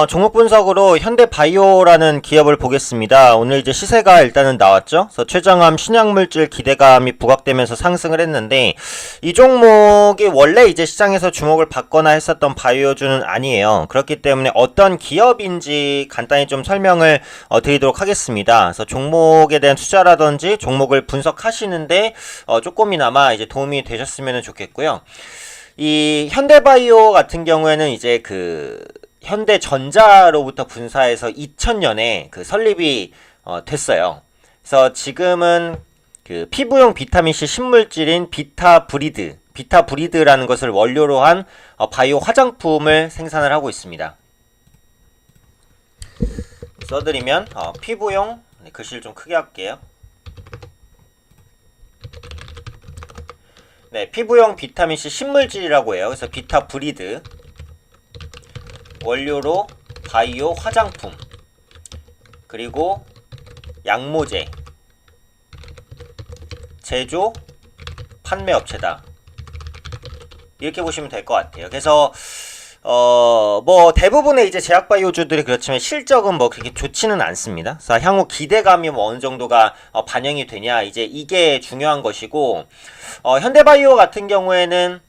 종목 분석으로 현대바이오라는 기업을 보겠습니다. 오늘 이제 시세가 일단은 나왔죠. 그래서 최정암 신약물질 기대감이 부각되면서 상승을 했는데 이 종목이 원래 이제 시장에서 주목을 받거나 했었던 바이오주는 아니에요. 그렇기 때문에 어떤 기업인지 간단히 좀 설명을 드리도록 하겠습니다. 그래서 종목에 대한 투자라든지 종목을 분석하시는데 조금이나마 이제 도움이 되셨으면 좋겠고요. 이 현대바이오 같은 경우에는 이제 현대전자로부터 분사해서 2000년에 설립이 됐어요. 그래서 지금은 피부용 비타민C 신물질인 비타브리드라는 것을 원료로 한 바이오 화장품을 생산을 하고 있습니다. 써드리면 피부용, 글씨를 좀 크게 할게요. 네, 피부용 비타민C 신물질이라고 해요. 그래서 비타브리드 원료로 바이오 화장품, 그리고 약모제, 제조, 판매업체다. 이렇게 보시면 될 것 같아요. 그래서 뭐 대부분의 이제 제약바이오주들이 그렇지만 실적은 뭐 그렇게 좋지는 않습니다. 그래서 향후 기대감이 뭐 어느 정도가 반영이 되냐, 이제 이게 중요한 것이고, 현대바이오 같은 경우에는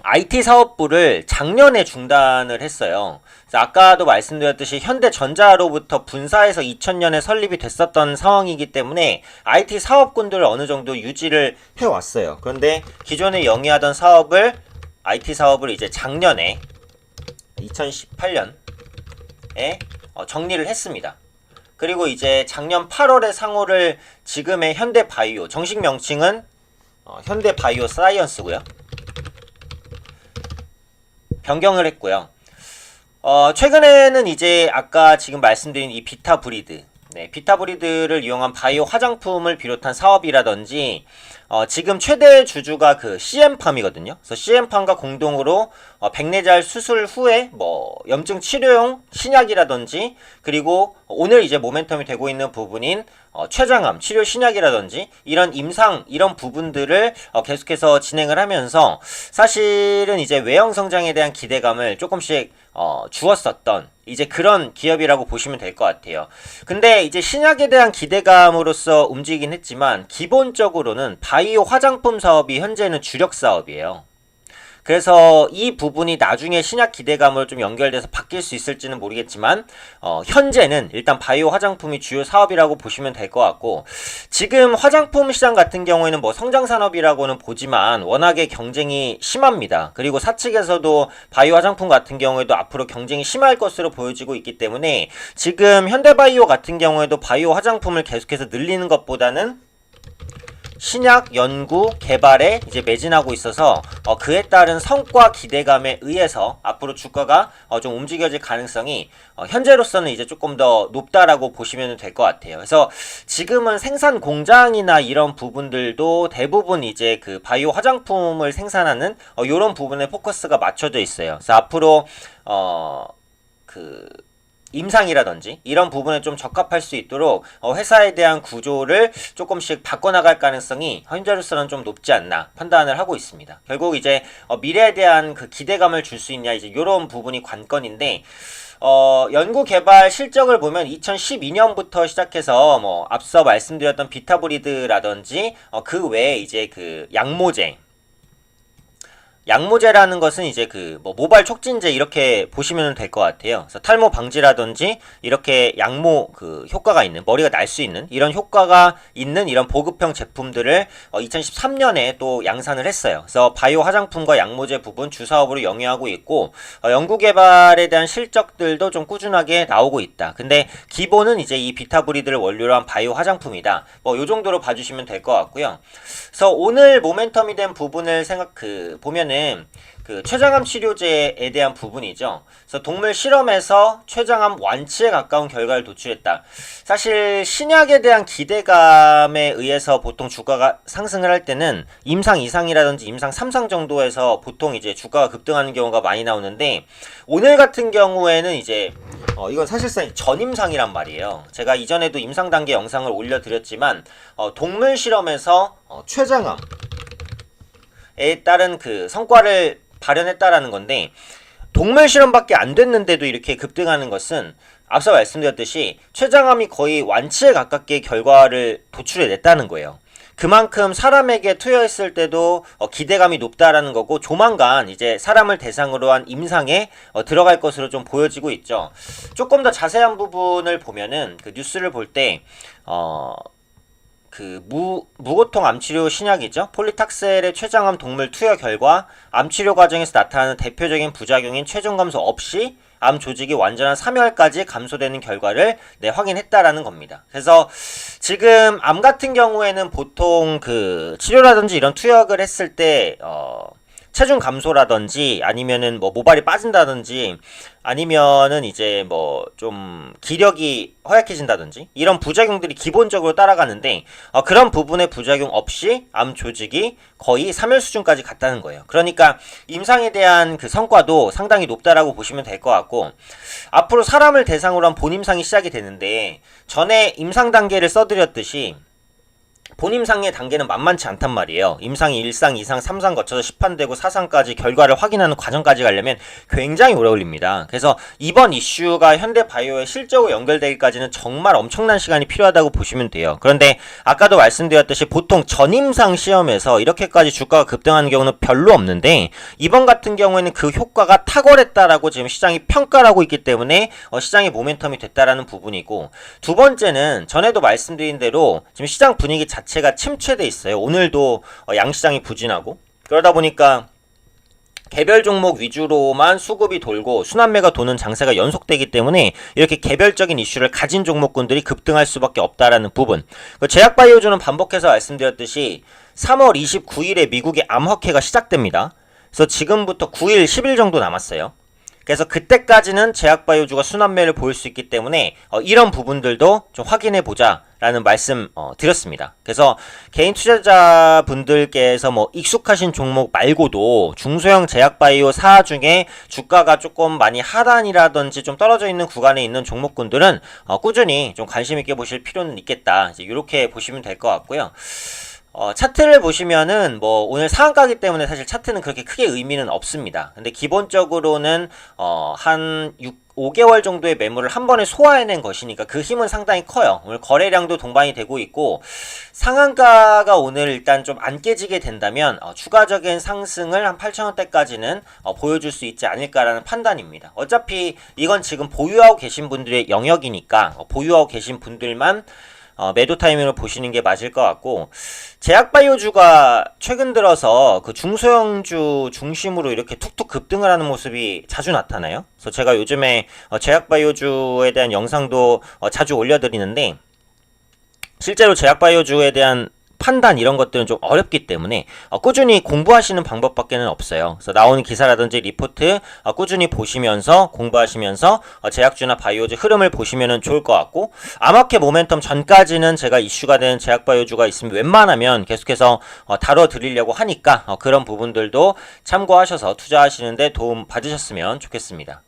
IT 사업부를 작년에 중단을 했어요. 그래서 아까도 말씀드렸듯이 현대전자로부터 분사해서 2000년에 설립이 됐었던 상황이기 때문에 IT 사업군들을 어느 정도 유지를 해왔어요. 그런데 기존에 영위하던 IT 사업을 이제 작년에 2018년에 정리를 했습니다. 그리고 이제 작년 8월에 상호를 지금의 현대바이오, 정식 명칭은 현대바이오 사이언스고요. 변경을 했고요. 최근에는 이제 아까 지금 말씀드린 이 비타브리드, 비타브리드를 이용한 바이오 화장품을 비롯한 사업이라든지, 지금 최대 주주가 CM팜이거든요. 그래서 CM팜과 공동으로 백내잘 수술 후에 뭐 염증 치료용 신약이라든지, 그리고 오늘 이제 모멘텀이 되고 있는 부분인 췌장암 치료 신약이라든지 이런 이런 부분들을 계속해서 진행을 하면서 사실은 이제 외형 성장에 대한 기대감을 조금씩 주었었던 이제 그런 기업이라고 보시면 될 것 같아요. 근데 이제 신약에 대한 기대감으로서 움직이긴 했지만 기본적으로는 바이오 화장품 사업이 현재는 주력 사업이에요. 그래서 이 부분이 나중에 신약 기대감으로 좀 연결돼서 바뀔 수 있을지는 모르겠지만 현재는 일단 바이오 화장품이 주요 사업이라고 보시면 될 것 같고, 지금 화장품 시장 같은 경우에는 뭐 성장산업이라고는 보지만 워낙에 경쟁이 심합니다. 그리고 사측에서도 바이오 화장품 같은 경우에도 앞으로 경쟁이 심할 것으로 보여지고 있기 때문에 지금 현대바이오 같은 경우에도 바이오 화장품을 계속해서 늘리는 것보다는 신약 연구 개발에 이제 매진하고 있어서 그에 따른 성과 기대감에 의해서 앞으로 주가가 좀 움직여질 가능성이 현재로서는 이제 조금 더 높다라고 보시면 될 것 같아요. 그래서 지금은 생산 공장이나 이런 부분들도 대부분 이제 바이오 화장품을 생산하는 이런 부분에 포커스가 맞춰져 있어요. 그래서 앞으로 임상이라든지 이런 부분에 좀 적합할 수 있도록 회사에 대한 구조를 조금씩 바꿔나갈 가능성이 현재로서는 좀 높지 않나 판단을 하고 있습니다. 결국 이제 미래에 대한 기대감을 줄 수 있냐, 이제 이런 부분이 관건인데, 연구개발 실적을 보면 2012년부터 시작해서 뭐 앞서 말씀드렸던 비타브리드라든지 그 외에 이제 약모제라는 것은 이제 뭐 모발 촉진제 이렇게 보시면 될 것 같아요. 그래서 탈모 방지라든지 이렇게 약모 효과가 있는, 머리가 날 수 있는 이런 효과가 있는 이런 보급형 제품들을 2013년에 또 양산을 했어요. 그래서 바이오 화장품과 약모제 부분 주사업으로 영위하고 있고, 연구개발에 대한 실적들도 좀 꾸준하게 나오고 있다. 근데 기본은 이제 이 비타브리드를 원료로 한 바이오 화장품이다. 뭐 요 정도로 봐주시면 될 것 같고요. 그래서 오늘 모멘텀이 된 부분을 보면은 췌장암 치료제에 대한 부분이죠. 그래서 동물 실험에서 췌장암 완치에 가까운 결과를 도출했다. 사실 신약에 대한 기대감에 의해서 보통 주가가 상승을 할 때는 임상 2상이라든지 임상 3상 정도에서 보통 이제 주가가 급등하는 경우가 많이 나오는데, 오늘 같은 경우에는 이제 이건 사실상 전임상이란 말이에요. 제가 이전에도 임상 단계 영상을 올려드렸지만 동물 실험에서 췌장암에 따른 성과를 발현했다라는 건데, 동물 실험밖에 안 됐는데도 이렇게 급등하는 것은 앞서 말씀드렸듯이 췌장암이 거의 완치에 가깝게 결과를 도출해냈다는 거예요. 그만큼 사람에게 투여했을 때도 기대감이 높다라는 거고, 조만간 이제 사람을 대상으로 한 임상에 들어갈 것으로 좀 보여지고 있죠. 조금 더 자세한 부분을 보면은 그 뉴스를 볼 때 무고통 암치료 신약이죠. 폴리탁셀의 췌장암 동물 투여 결과 암치료 과정에서 나타나는 대표적인 부작용인 체중 감소 없이 암 조직이 완전한 3열까지 감소되는 결과를 확인했다라는 겁니다. 그래서 지금 암 같은 경우에는 보통 그 치료라든지 이런 투약을 했을 때 체중 감소라든지 아니면은 뭐 모발이 빠진다든지 아니면은 이제 뭐 좀 기력이 허약해진다든지 이런 부작용들이 기본적으로 따라가는데 그런 부분의 부작용 없이 암 조직이 거의 3열 수준까지 갔다는 거예요. 그러니까 임상에 대한 그 성과도 상당히 높다라고 보시면 될 것 같고, 앞으로 사람을 대상으로 한 본임상이 시작이 되는데 전에 임상 단계를 써드렸듯이 본임상의 단계는 만만치 않단 말이에요. 임상이 1상, 2상, 3상 거쳐서 시판되고 4상까지 결과를 확인하는 과정까지 가려면 굉장히 오래 걸립니다. 그래서 이번 이슈가 현대바이오에 실적으로 연결되기까지는 정말 엄청난 시간이 필요하다고 보시면 돼요. 그런데 아까도 말씀드렸듯이 보통 전임상 시험에서 이렇게까지 주가가 급등하는 경우는 별로 없는데, 이번 같은 경우에는 그 효과가 탁월했다라고 지금 시장이 평가를 하고 있기 때문에 시장의 모멘텀이 됐다라는 부분이고, 두 번째는 전에도 말씀드린 대로 지금 시장 분위기 자체가 침체돼 있어요. 오늘도 양시장이 부진하고, 그러다 보니까 개별 종목 위주로만 수급이 돌고 순환매가 도는 장세가 연속되기 때문에 이렇게 개별적인 이슈를 가진 종목군들이 급등할 수밖에 없다라는 부분. 제약바이오주는 반복해서 말씀드렸듯이 3월 29일에 미국의 암학회가 시작됩니다. 그래서 지금부터 9일, 10일 정도 남았어요. 그래서 그때까지는 제약바이오주가 순환매를 보일 수 있기 때문에 이런 부분들도 좀 확인해 보자 라는 말씀 드렸습니다. 그래서 개인 투자자분들께서 뭐 익숙하신 종목 말고도 중소형 제약바이오사 중에 주가가 조금 많이 하단이라든지 좀 떨어져 있는 구간에 있는 종목군들은 꾸준히 좀 관심 있게 보실 필요는 있겠다, 이제 이렇게 보시면 될 것 같고요. 차트를 보시면은 뭐 오늘 상한가기 때문에 사실 차트는 그렇게 크게 의미는 없습니다. 근데 기본적으로는 한 5개월 정도의 매물을 한 번에 소화해낸 것이니까 그 힘은 상당히 커요. 오늘 거래량도 동반이 되고 있고, 상한가가 오늘 일단 좀 안 깨지게 된다면 추가적인 상승을 한 8,000원대까지는 보여줄 수 있지 않을까라는 판단입니다. 어차피 이건 지금 보유하고 계신 분들의 영역이니까 보유하고 계신 분들만 매도 타이밍을 보시는 게 맞을 것 같고, 제약바이오주가 최근 들어서 그 중소형주 중심으로 이렇게 툭툭 급등을 하는 모습이 자주 나타나요. 그래서 제가 요즘에 제약바이오주에 대한 영상도 자주 올려드리는데, 실제로 제약바이오주에 대한 판단 이런 것들은 좀 어렵기 때문에 꾸준히 공부하시는 방법밖에는 없어요. 그래서 나오는 기사라든지 리포트 꾸준히 보시면서 공부하시면서 제약주나 바이오주 흐름을 보시면 좋을 것 같고, 암학회 모멘텀 전까지는 제가 이슈가 된 제약바이오주가 있으면 웬만하면 계속해서 다뤄드리려고 하니까 그런 부분들도 참고하셔서 투자하시는데 도움 받으셨으면 좋겠습니다.